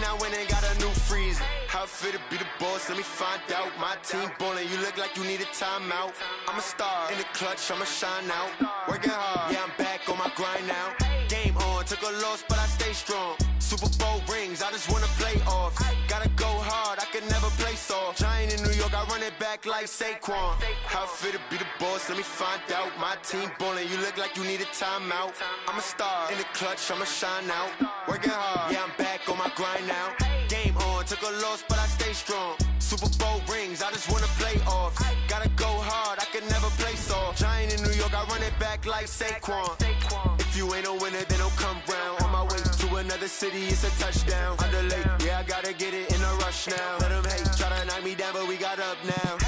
and I went and got a new freezer. How it feel to be the boss, let me find out. My team ballin', you look like you need a timeout. I'm a star, in the clutch, I'ma shine out. Working hard, yeah, I'm back on my grind now. Game on, took a loss, but I stay strong. Super Bowl rings, I just wanna play off. Gotta go hard, I can never play soft. Giant in New York, I run it back like Saquon. How it feel to be the boss, let me find out. My team ballin', you look like you need a timeout. I'm a star, in the clutch, I'ma shine out. Working hard, yeah, I'm back on my grind now. Game on, took a loss, but I stay strong. Super Bowl rings, I just wanna play off. Gotta go hard, I can never play soft. Giant in New York, I run it back like Saquon. If you ain't a winner, then don't come round. On my way to another city, it's a touchdown. Underlay, yeah, I gotta get it in a rush now. Let them hate, try to knock me down, but we got up now.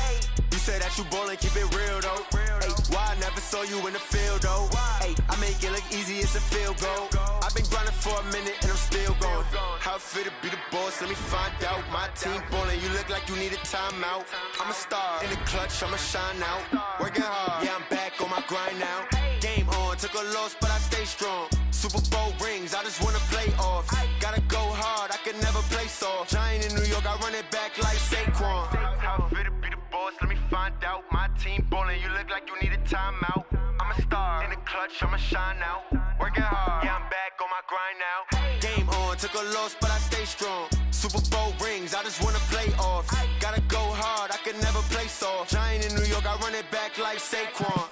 You say that you ballin', keep it real though. Hey, why I never saw you in the field though? Hey, I make it look easy, it's a field goal. I've been grinding for a minute and I'm still going. How it feel to be the boss, let me find out. My team ballin', you look like you need a timeout. I'm a star, in the clutch, I'ma shine out. Working hard, yeah, I'm back on my grind now. Game on, took a loss, but I stay strong. Super Bowl rings, I just wanna play off. Gotta go hard, I can never play soft. Giant in New York, I run it back like Saquon. How it feel to be the boss, let me find out. My team ballin', you look like you need a timeout. I'm a star, in the clutch, I'ma shine out. Working hard, yeah, I'm back on my grind now. Game on, took a loss, but I stay strong. Super Bowl rings, I just wanna play off. Gotta go hard, I can never play soft. Giant in New York, I run it back like Saquon.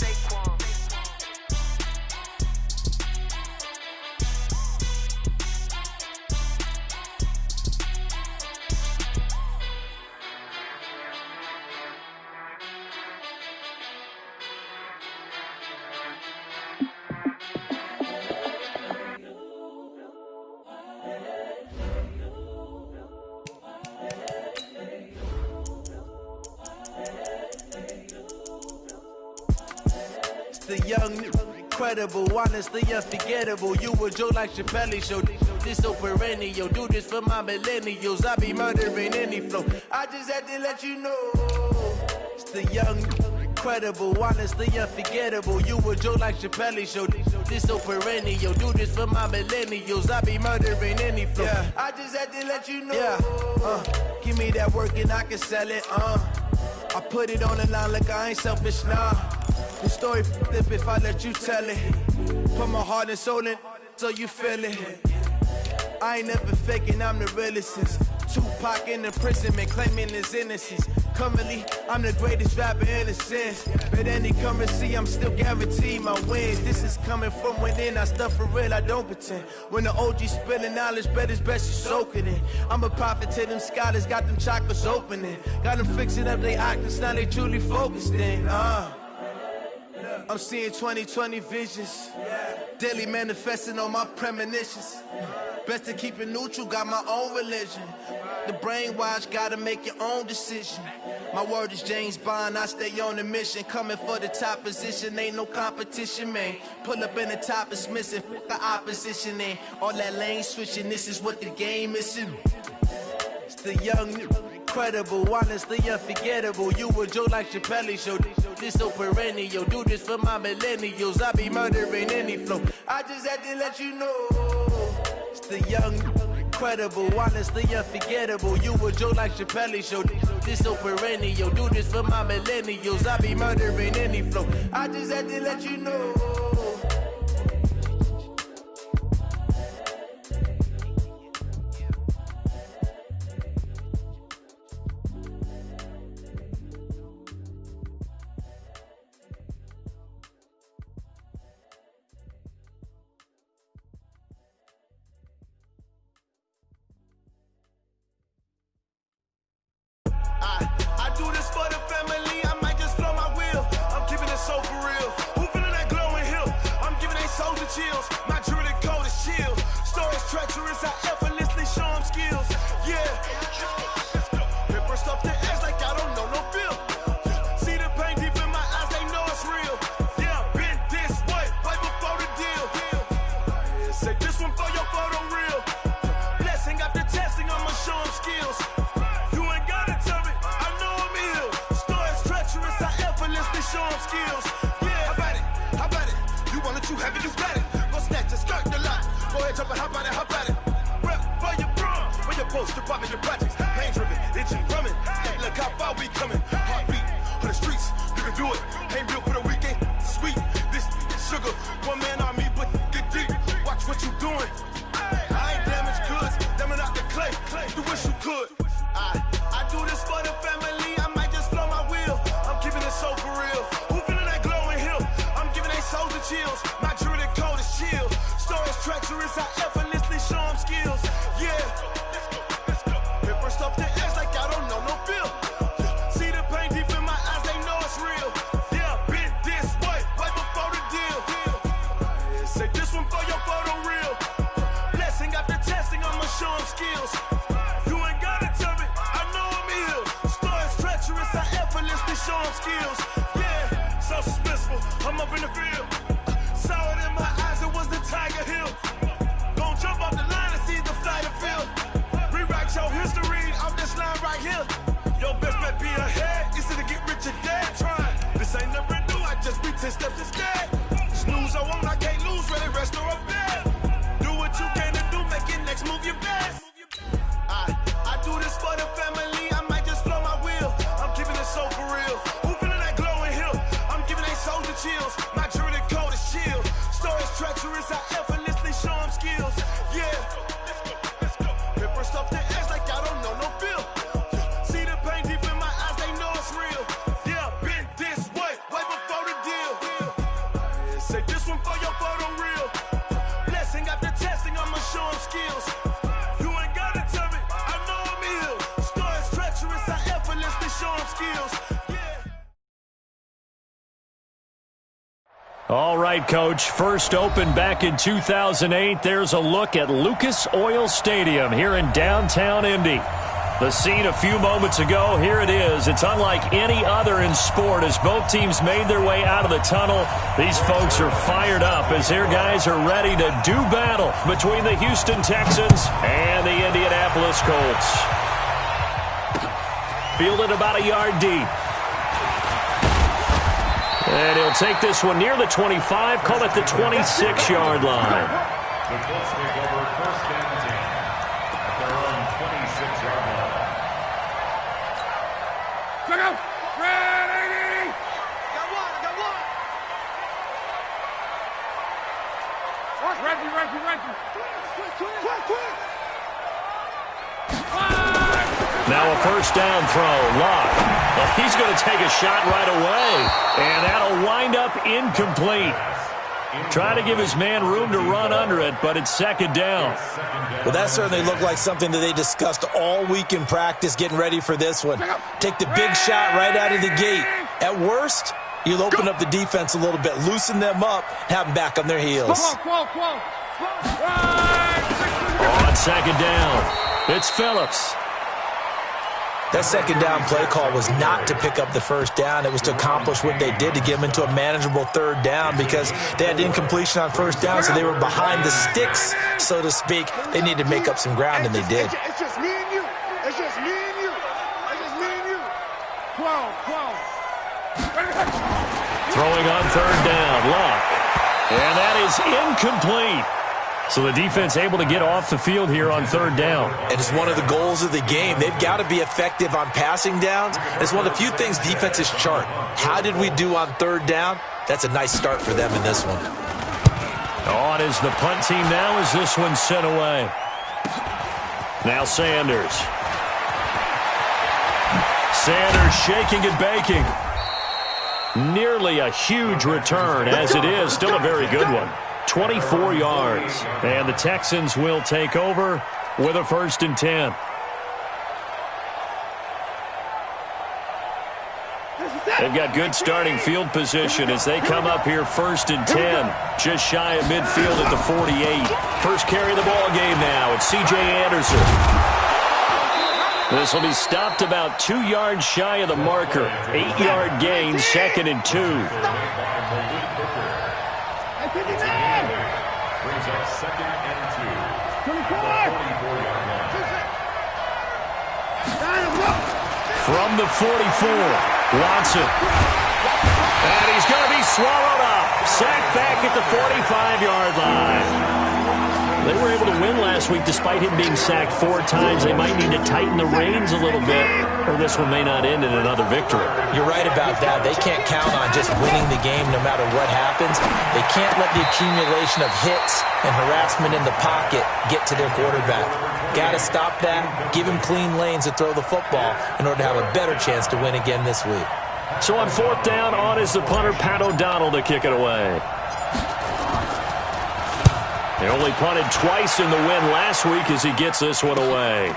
The young, incredible, honestly unforgettable. You a joke like Chappelle Show. This so perennial. Do this for my millennials. I be murdering any flow. I just had to let you know. It's the young, incredible, honestly unforgettable. You a joke like Chappelle Show. This so perennial. Do this for my millennials. I be murdering any flow. Yeah. I just had to let you know. Yeah. Give me that work and I can sell it. I put it on the line like I ain't selfish, nah. The story flip if I let you tell it. Put my heart and soul in so you feel it. I ain't never faking, I'm the realest since Tupac in imprisonment, claiming his innocence. Currently, I'm the greatest rapper in a sense. But any currency, I'm still guaranteed my wins. This is coming from within, I stuff for real, I don't pretend. When the OG spilling knowledge, bet it's best you soak it in. I'm a prophet to them scholars, got them chakras opening. Got them fixing up they octaves, now they truly focused in. I'm seeing 2020 visions, daily manifesting on my premonitions. Best to keep it neutral, got my own religion. The brainwash, gotta make your own decision. My word is James Bond, I stay on a mission. Coming for the top position, ain't no competition, man. Pull up in the top, it's missing, the opposition ain't. All that lane switching, this is what the game is. It's the young, incredible, honestly unforgettable. You a joke like Chappelle Show. This so perennial. Do this for my millennials. I be murdering any flow. I just had to let you know. It's the young, incredible, honestly unforgettable. You a joke like Chappelle Show. This so perennial. Do this for my millennials. I be murdering any flow. I just had to let you know. I do this for the family, I might just blow my wheel. I'm keeping it so for real. Who feeling that glowing hill? I'm giving they souls the chills. My jewelry code is chill. Stories treacherous, I effortlessly show them skills. Yeah. It burst off the edge like I don't know no feel. See the pain deep in my eyes, they know it's real. Yeah, been this way, right before the deal. Say this one for your photo real. Blessing after testing, I'ma show them skills. Show them skills. Yeah, how about it? You want it, you have it, you got it. Go snatch it, start the lot. Go ahead, jump it, how about it? Post department and projects, pain driven, itching, drumming. Look how far we coming. Heartbeat on the streets, you can do it. Ain't built for the weekend. Sweet, this sugar, one man army, but get deep. Watch what you doing. I ain't damaged goods, damn out the clay. You wish you could. I do this for the family. I might just blow my wheel. I'm keeping it so for real. Who feeling that glowing hill? I'm giving they souls the chills. My jewelry code is chill. Stories treacherous, I effortlessly show them skills. Yeah. Paper stuff the edge like I don't know no feel. See the pain deep in my eyes, they know it's real. Yeah, been this way, right before the deal. Say this one for your photo real. Blessing after testing, I'ma show them skills. You ain't gotta tell me, I know I'm ill. Stories treacherous, I effortlessly show them skills. Yeah, so suspenseful, I'm up in the field. Saw it in my eyes, it was the Tiger Hill. Gon' jump off the line and see the flight of field. Rewrite your history off this line right here. Your best bet be ahead, easy to get rich or dead trying. This ain't never new, I just be 10 steps instead. Snooze I won't, I can't lose, ready, rest or a bed. Do what you can to do, make your next move your best. I do this for the family, I might just blow my wheel. I'm keeping it so for real. Who feeling that glowing hill? I'm giving they souls the chills. My jewelry code is chill. Stories treacherous, I effortlessly show them skills. Yeah. Paper stuff the edge like I don't know no feel. See the pain deep in my eyes, they know it's real. Yeah, been this way, way before the deal. Say this one for your photo real. Blessing after testing, I'ma show them skills. You ain't gotta tell me, I know I'm ill. Stories treacherous, I effortlessly show them skills. All right, Coach. First opened back in 2008. There's a look at Lucas Oil Stadium here in downtown Indy. The scene a few moments ago, here it is. It's unlike any other in sport as both teams made their way out of the tunnel. These folks are fired up as their guys are ready to do battle between the Houston Texans and the Indianapolis Colts. Fielded about a yard deep. And he'll take this one near the 25, call it the 26-yard line. The Colts take over first and 10 at their own 26-yard line. Check out! Ready! Got one! Reggie! Quick! Now a first down throw. Locke. Well, he's going to take a shot right away. And that'll wind up incomplete. Trying to give his man room to run under it, but it's second down. Well, that certainly looked like something that they discussed all week in practice, getting ready for this one. Take the big shot right out of the gate. At worst, you'll open up the defense a little bit, loosen them up, have them back on their heels. On second down, it's Phillips. That second down play call was not to pick up the first down. It was to accomplish what they did, to get them into a manageable third down, because they had incompletion on first down, so they were behind the sticks, so to speak. They needed to make up some ground, and they did. It's just me and you. 12. Throwing on third down, Locke. And that is incomplete. So the defense able to get off the field here on third down. And it's one of the goals of the game. They've got to be effective on passing downs. It's one of the few things defenses chart. How did we do on third down? That's a nice start for them in this one. On is the punt team now as this one's sent away. Now Sanders. Sanders shaking and baking. Nearly a huge return as it is. Still a very good one. 24 yards. And the Texans will take over with a 1st and 10. They've got good starting field position as they come up here 1st and 10. Just shy of midfield at the 48. First carry of the ball game now. It's C.J. Anderson. This will be stopped about 2 yards shy of the marker. 8-yard gain, 2nd and 2. Brings up 2nd and 2. 24-yard line. From the 44, Watson. And he's going to be swallowed up. Sacked back at the 45-yard line. they were able to win last week despite him being sacked 4 times. They might need to tighten the reins a little bit, or this one may not end in another victory. You're right about that. They can't count on just winning the game no matter what happens. They can't let the accumulation of hits and harassment in the pocket get to their quarterback. Got to stop that, give him clean lanes to throw the football in order to have a better chance to win again this week. So on 4th down, on is the punter, Pat O'Donnell, to kick it away. They only punted twice in the win last week as he gets this one away.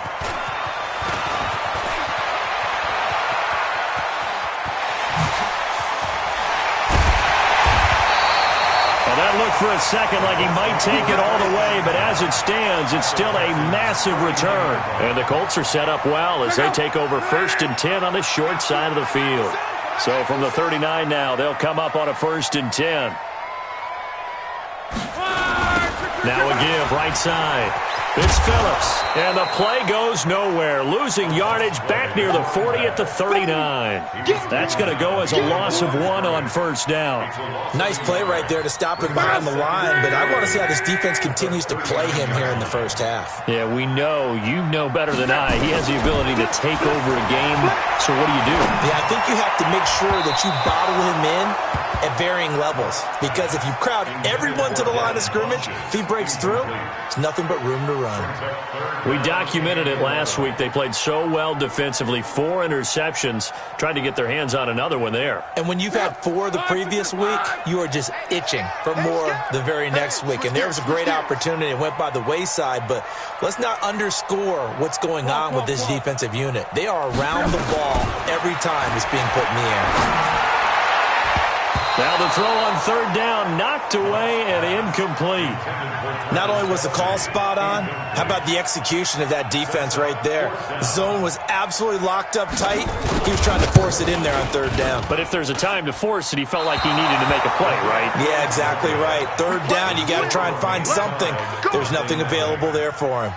Well, that looked for a second like he might take it all the way, but as it stands, it's still a massive return. And the Colts are set up well as they take over 1st and 10 on the short side of the field. So from the 39 now, they'll come up on a 1st and 10. Now a give, right side. It's Phillips, and the play goes nowhere. Losing yardage back near the 40 at the 39. That's going to go as a loss of 1 on 1st down. Nice play right there to stop him behind the line, but I want to see how this defense continues to play him here in the first half. Yeah, we know, you know better than I, he has the ability to take over a game. So what do you do? Yeah, I think you have to make sure that you bottle him in at varying levels, because if you crowd everyone to the line of scrimmage, if he breaks through, there's nothing but room to run. We documented it last week. They played so well defensively. 4 interceptions. Tried to get their hands on another one there. And when you've had 4 the previous week, you are just itching for more the very next week. And there was a great opportunity. It went by the wayside, but let's not underscore what's going on with this defensive unit. They are around the ball every time it's being put in the air. Now the throw on 3rd down, knocked away and incomplete. Not only was the call spot on, how about the execution of that defense right there? The zone was absolutely locked up tight. He was trying to force it in there on 3rd down. But if there's a time to force it, he felt like he needed to make a play, right? Yeah, exactly right. 3rd down, you got to try and find something. There's nothing available there for him.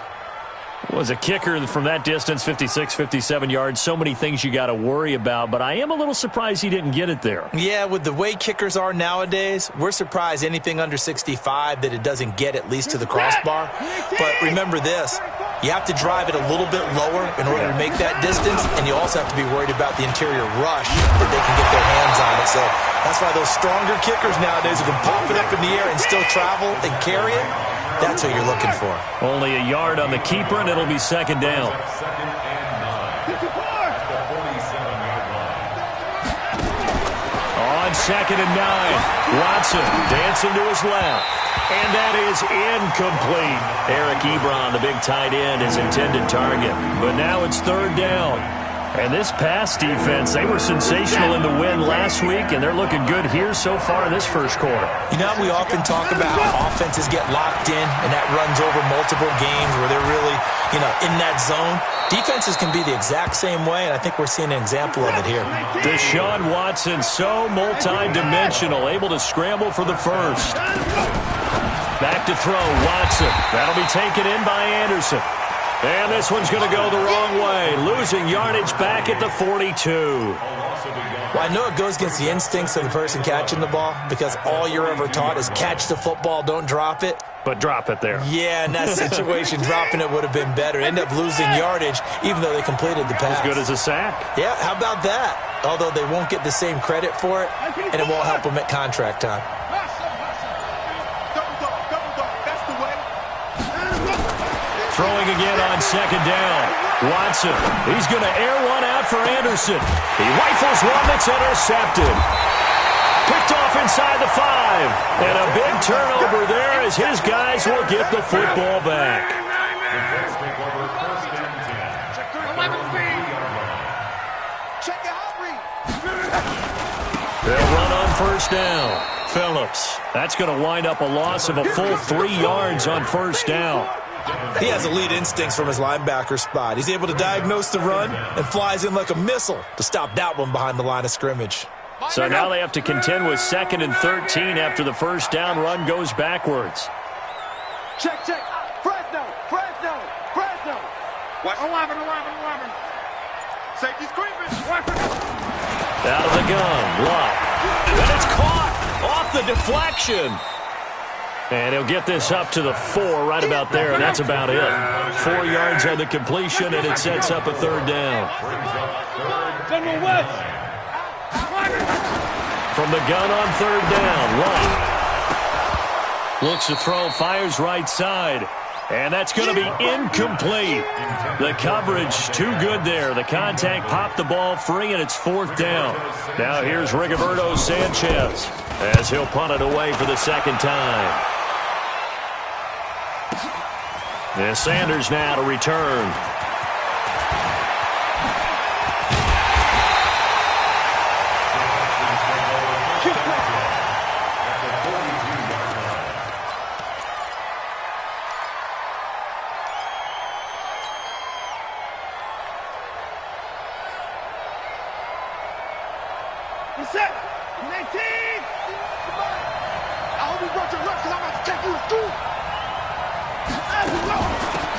Was a kicker from that distance, 56, 57 yards. So many things you got to worry about, but I am a little surprised he didn't get it there. Yeah, with the way kickers are nowadays, we're surprised anything under 65 that it doesn't get at least to the crossbar. But remember this, you have to drive it a little bit lower in order to make that distance, and you also have to be worried about the interior rush that they can get their hands on it. So that's why those stronger kickers nowadays who can pop it up in the air and still travel and carry it, that's what you're looking for. Only a yard on the keeper, and it'll be 2nd down. On 2nd and 9, Watson dancing to his left. And that is incomplete. Eric Ebron, the big tight end, his intended target. But now it's 3rd down. And this pass defense, they were sensational in the win last week, and they're looking good here so far in this first quarter. You know, we often talk about how offenses get locked in, and that runs over multiple games where they're really, in that zone. Defenses can be the exact same way, and I think we're seeing an example of it here. Deshaun Watson, so multi-dimensional, able to scramble for the first. Back to throw, Watson. That'll be taken in by Anderson. And this one's going to go the wrong way. Losing yardage back at the 42. Well, I know it goes against the instincts of the person catching the ball because all you're ever taught is catch the football, don't drop it. But drop it there. Yeah, in that situation, dropping it would have been better. End up losing yardage even though they completed the pass. As good as a sack. Yeah, how about that? Although they won't get the same credit for it, and it won't help them at contract time. Throwing again on 2nd down. Watson, he's going to air one out for Anderson. He rifles one that's intercepted. Picked off inside the 5. And a big turnover there as his guys will get the football back. They'll run on 1st down. Phillips, that's going to wind up a loss of a full 3 yards on 1st down. He has elite instincts from his linebacker spot. He's able to diagnose the run and flies in like a missile to stop that one behind the line of scrimmage. So now they have to contend with 2nd and 13 after the 1st down run goes backwards. Check. Fresno. 11. Safety's creeping. Out of the gun, Luck. And it's caught off the deflection. And he'll get this up to the 4 right about there, and that's about it. 4 yards on the completion, and it sets up a third down. From the gun on third down, Locke looks to throw, fires right side. And that's going to be incomplete. The coverage too good there. The contact popped the ball free, and it's fourth down. Now here's Rigoberto Sanchez as he'll punt it away for the second time. And Sanders now to return.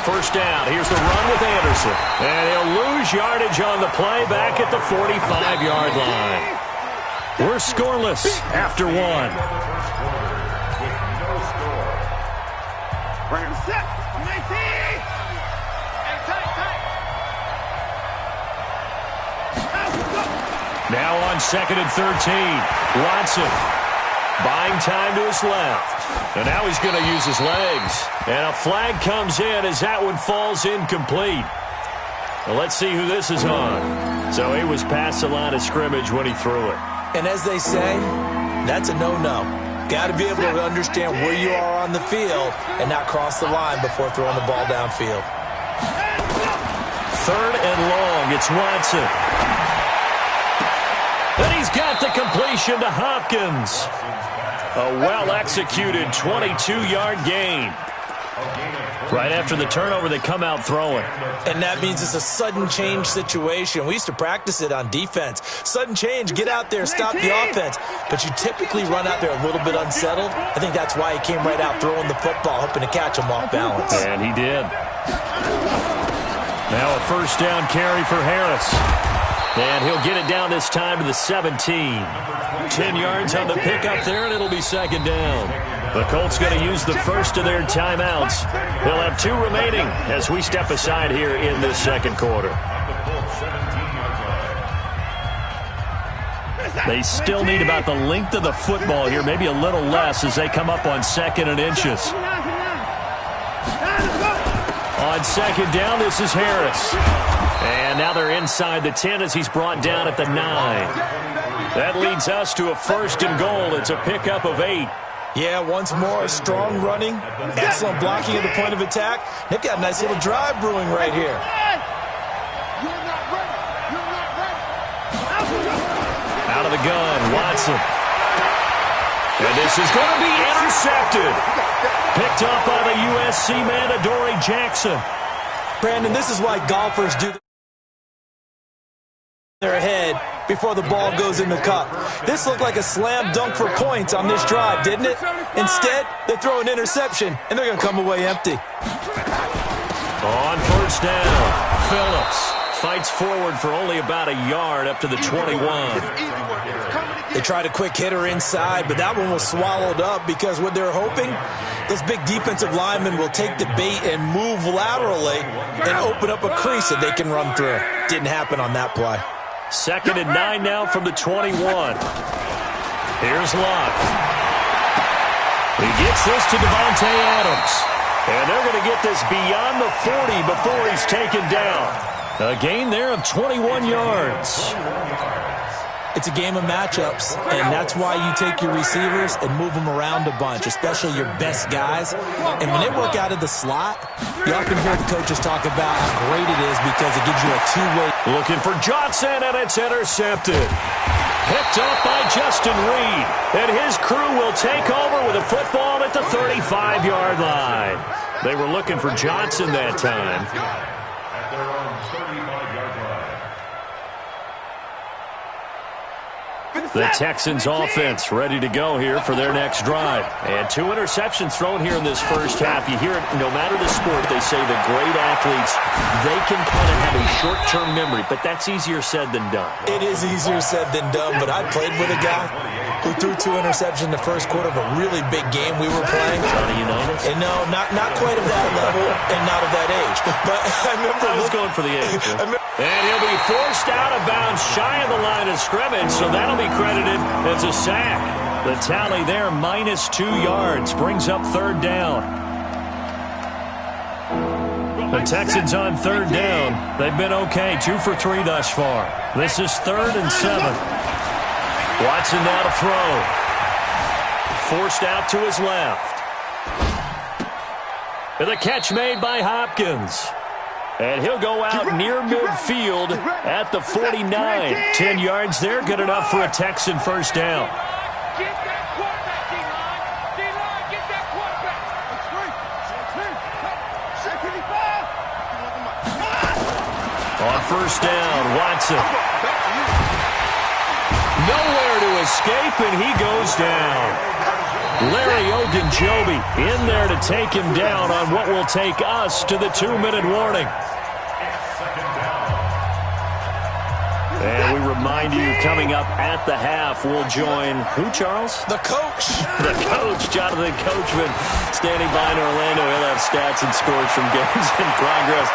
First down. Here's the run with Anderson. And he'll lose yardage on the play back at the 45-yard line. We're scoreless after one. Now on 2nd and 13. Watson buying time to his left. And now he's going to use his legs. And a flag comes in as that one falls incomplete. Well, let's see who this is on. So he was past the line of scrimmage when he threw it. And as they say, that's a no-no. Got to be able to understand where you are on the field and not cross the line before throwing the ball downfield. Third and long. It's Watson. And he's got the completion to Hopkins. A well-executed 22-yard gain. Right after the turnover, they come out throwing. And that means it's a sudden change situation. We used to practice it on defense. Sudden change, get out there, stop the offense. But you typically run out there a little bit unsettled. I think that's why he came right out throwing the football, hoping to catch him off balance. And he did. Now a first down carry for Harris. And he'll get it down this time to the 17. 10 yards on the pickup there, and it'll be second down. The Colts going to use the first of their timeouts. They'll have 2 remaining as we step aside here in this second quarter. They still need about the length of the football here, maybe a little less as they come up on 2nd and inches. On second down, this is Harris. And now they're inside the 10 as he's brought down at the 9. That leads us to a first and goal. It's a pickup of 8. Yeah, once more, strong running, excellent blocking at the point of attack. They've got a nice little drive brewing right here. Out of the gun, Watson. And this is going to be intercepted. Picked up by the USC man, Adoree Jackson. Brandon, this is why golfers do their head before the ball goes in the cup. This looked like a slam dunk for points on this drive, didn't it? Instead, they throw an interception, and they're going to come away empty. On first down, Phillips fights forward for only about a yard up to the 21. They tried a quick hitter inside, but that one was swallowed up because what they're hoping, those big defensive linemen will take the bait and move laterally and open up a crease that they can run through. Didn't happen on that play. 2nd and 9 now from the 21. Here's Locke. He gets this to Devontae Adams. And they're going to get this beyond the 40 before he's taken down. A gain there of 21 yards. It's a game of matchups, and that's why you take your receivers and move them around a bunch, especially your best guys. And when they work out of the slot, you often hear the coaches talk about how great it is because it gives you a two-way. Looking for Johnson, and it's intercepted. Picked up by Justin Reed, and his crew will take over with a football at the 35-yard line. They were looking for Johnson that time. At their own 35-yard line. The Texans offense ready to go here for their next drive. And 2 interceptions thrown here in this first half. You hear it, no matter the sport, they say the great athletes, they can kind of have a short-term memory, but that's easier said than done. It is easier said than done, but I played with a guy who threw 2 interceptions in the first quarter of a really big game we were playing. Johnny Unitas? And no, not quite of that level and not of that age. But I remember I was going for the age. And he'll be forced out of bounds shy of the line of scrimmage, so that'll be credited as a sack. The tally there, -2 yards, brings up 3rd down. The Texans on 3rd down. They've been okay, 2 for 3 thus far. This is 3rd and 7. Watson now to throw. Forced out to his left. And the catch made by Hopkins. And he'll go out near midfield at the 49. 10 yards there, good enough for a Texan first down. Get that quarterback, D-line. D-line, get that quarterback. On first down, Watson. Nowhere to escape, and he goes down. Larry Ogunjobi in there to take him down on what will take us to the 2-minute warning. And we remind you, coming up at the half, we'll join who, Charles? the coach. The coach, Jonathan Coachman, standing by in Orlando. He'll have stats and scores from games in progress.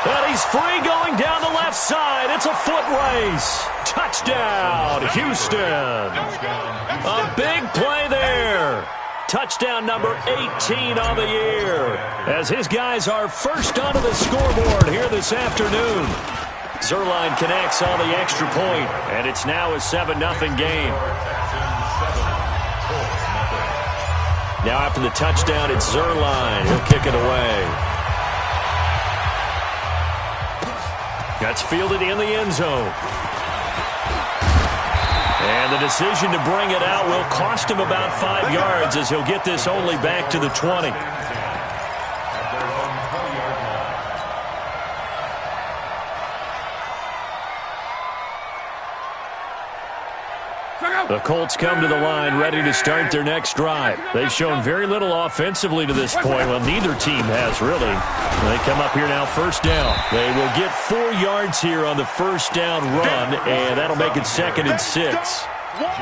And he's free going down the left side. It's a foot race. Touchdown, Houston. A big play there. Touchdown number 18 on the year, as his guys are first onto the scoreboard here this afternoon. Zerline connects on the extra point, and it's now a 7-0 game. Now after the touchdown, it's Zerline. He'll kick it away. That's fielded in the end zone. And the decision to bring it out will cost him about 5 yards, as he'll get this only back to the 20. The Colts come to the line ready to start their next drive. They've shown very little offensively to this point. Well, neither team has, really. They come up here now, first down. They will get 4 yards here on the first down run, and that'll make it 2nd and 6.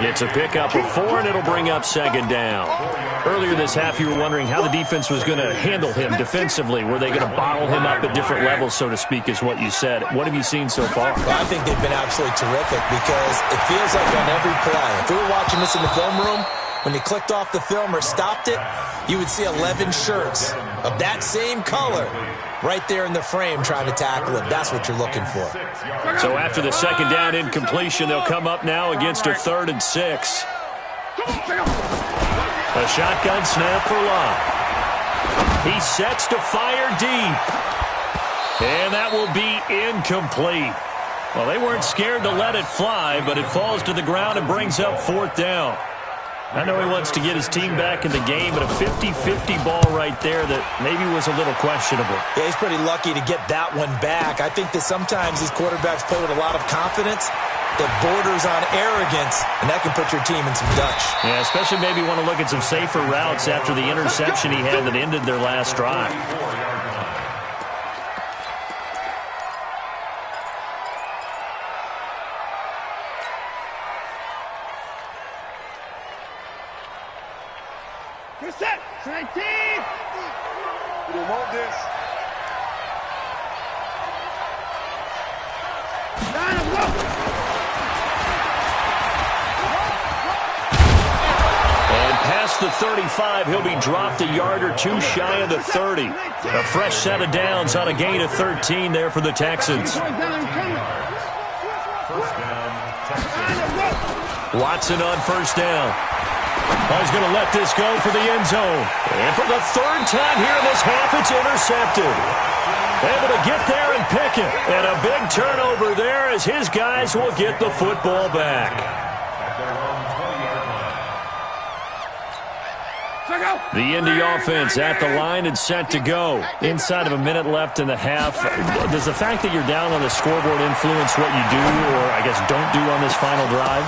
It's a pickup of 4, and it'll bring up 2nd down. Earlier this half, you were wondering how the defense was going to handle him defensively. Were they going to bottle him up at different levels, so to speak, is what you said. What have you seen so far? Well, I think they've been absolutely terrific, because it feels like on every play, if we were watching this in the film room, when you clicked off the film or stopped it, you would see 11 shirts of that same color right there in the frame trying to tackle it. That's what you're looking for. So after the 2nd down incompletion, they'll come up now against a 3rd and 6. A shotgun snap for Locke. He sets to fire deep. And that will be incomplete. Well, they weren't scared to let it fly, but it falls to the ground and brings up 4th down. I know he wants to get his team back in the game, but a 50-50 ball right there that maybe was a little questionable. Yeah, he's pretty lucky to get that one back. I think that sometimes these quarterbacks play with a lot of confidence that borders on arrogance, and that can put your team in some Dutch. Yeah, especially maybe want to look at some safer routes after the interception he had that ended their last drive. Set, 19. We don't want this. And past the 35, he'll be dropped a yard or 2 shy of the 30. A fresh set of downs on a gain of 13 there for the Texans. Watson on first down. He's going to let this go for the end zone. And for the 3rd time here in this half, it's intercepted. Able to get there and pick it. And a big turnover there as his guys will get the football back. The Indy offense at the line and set to go. Inside of a minute left in the half. Does the fact that you're down on the scoreboard influence what you do, or I guess don't do on this final drive?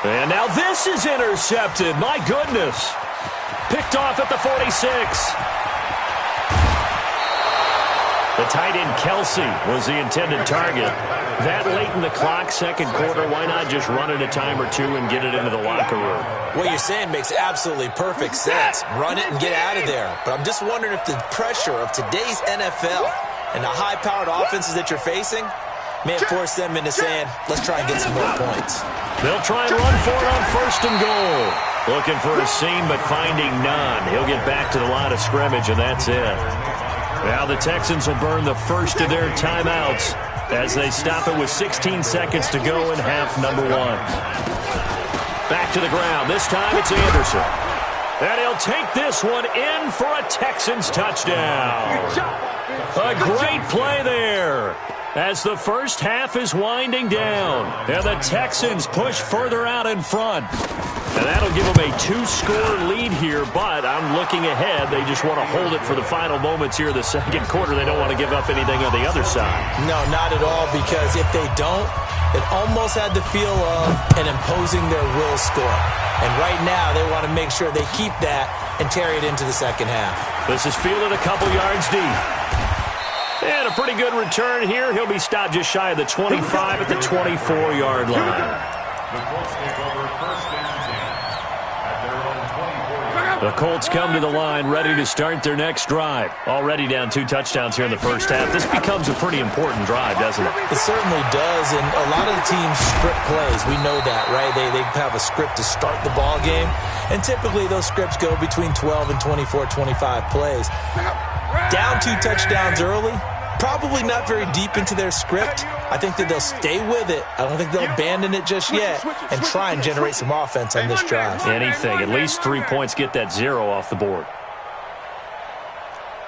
And now this is intercepted. My goodness. Picked off at the 46. The tight end Kelsey was the intended target. That late in the clock, second quarter, why not just run it a time or two and get it into the locker room? What you're saying makes absolutely perfect sense. Run it and get out of there. But I'm just wondering if the pressure of today's NFL and the high-powered offenses that you're facing may force them into saying, let's try and get some more points. They'll try and run for it on first and goal. Looking for a seam, but finding none. He'll get back to the line of scrimmage, and that's it. Now the Texans will burn the first of their timeouts as they stop it with 16 seconds to go in half number one. Back to the ground. This time it's Anderson. And he'll take this one in for a Texans touchdown. A great play there as the first half is winding down. And the Texans push further out in front. And that'll give them a 2-score lead here, but I'm looking ahead. They just want to hold it for the final moments here of the second quarter. They don't want to give up anything on the other side. No, not at all, because if they don't, it almost had the feel of an imposing their will score. And right now, they want to make sure they keep that and carry it into the second half. This is fielded a couple yards deep. And a pretty good return here. He'll be stopped just shy of the 25 at the 24-yard line. The Colts take over first and 10 at their own 24-yard line. The Colts come to the line ready to start their next drive. Already down 2 touchdowns here in the first half. This becomes a pretty important drive, doesn't it? It certainly does, and a lot of the teams script plays. We know that, right? They have a script to start the ball game, and typically those scripts go between 12 and 24, 25 plays. Down 2 touchdowns early, probably not very deep into their script. I think that they'll stay with it. I don't think they'll abandon it just yet and try and generate some offense on this drive. Anything. At least 3 points. Get that 0 off the board.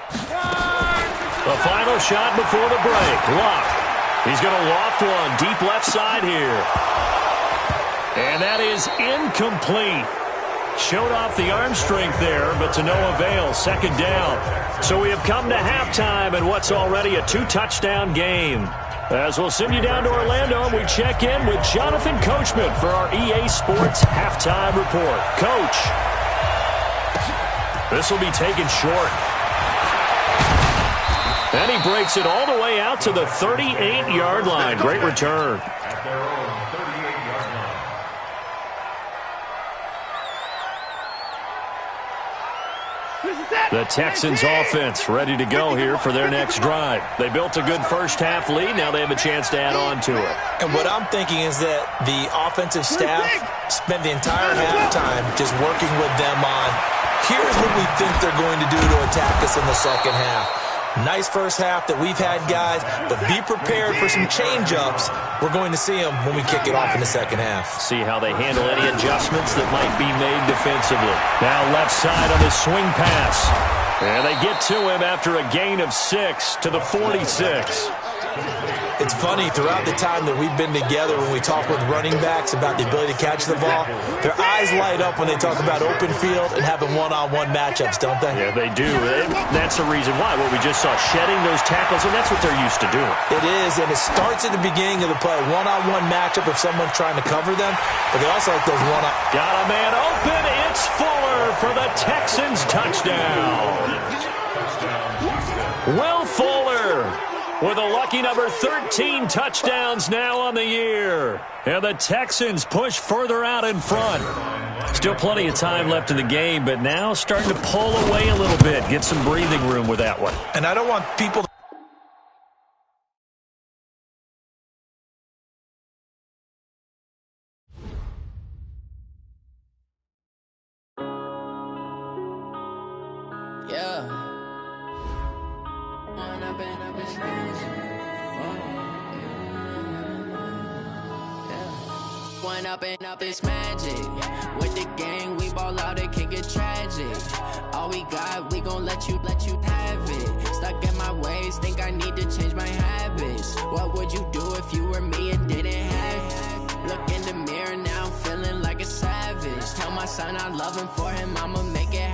The final shot before the break. Luck. He's going to loft one deep left side here. And that is incomplete. Showed off the arm strength there, but to no avail. Second down. So we have come to halftime in what's already a 2-touchdown game. As we'll send you down to Orlando, and we check in with Jonathan Coachman for our EA Sports Halftime Report. Coach, this will be taken short. And he breaks it all the way out to the 38-yard line. Great return. At their own 38-yard line. The Texans offense ready to go here for their next drive. They built a good first half lead. Now they have a chance to add on to it. And what I'm thinking is that the offensive staff spent the entire halftime just working with them on, here's what we think they're going to do to attack us in the second half. Nice first half that we've had, guys, but be prepared for some change-ups. We're going to see them when we kick it off in the second half. See how they handle any adjustments that might be made defensively. Now left side on the swing pass. And they get to him after a gain of 6 to the 46. It's funny, throughout the time that we've been together, when we talk with running backs about the ability to catch the ball, their eyes light up when they talk about open field and having one-on-one matchups, don't they? Yeah, they do. That's the reason why. What we just saw, shedding those tackles, and that's what they're used to doing. It is, and it starts at the beginning of the play. One-on-one matchup if someone's trying to cover them, but they also like those one-on. Got a man open. It's Fuller for the Texans touchdown. Will Fuller with a lucky number 13 touchdowns now on the year. And the Texans push further out in front. Still plenty of time left in the game, but now starting to pull away a little bit. Get some breathing room with that one. And I don't want people to... Up is magic. With the gang, we ball out, it can get tragic. All we got, we gon' let you have it. Stuck in my ways, think I need to change my habits. What would you do if you were me and didn't have it? Look in the mirror, now I'm feeling like a savage. Tell my son I love him, for him I'ma make it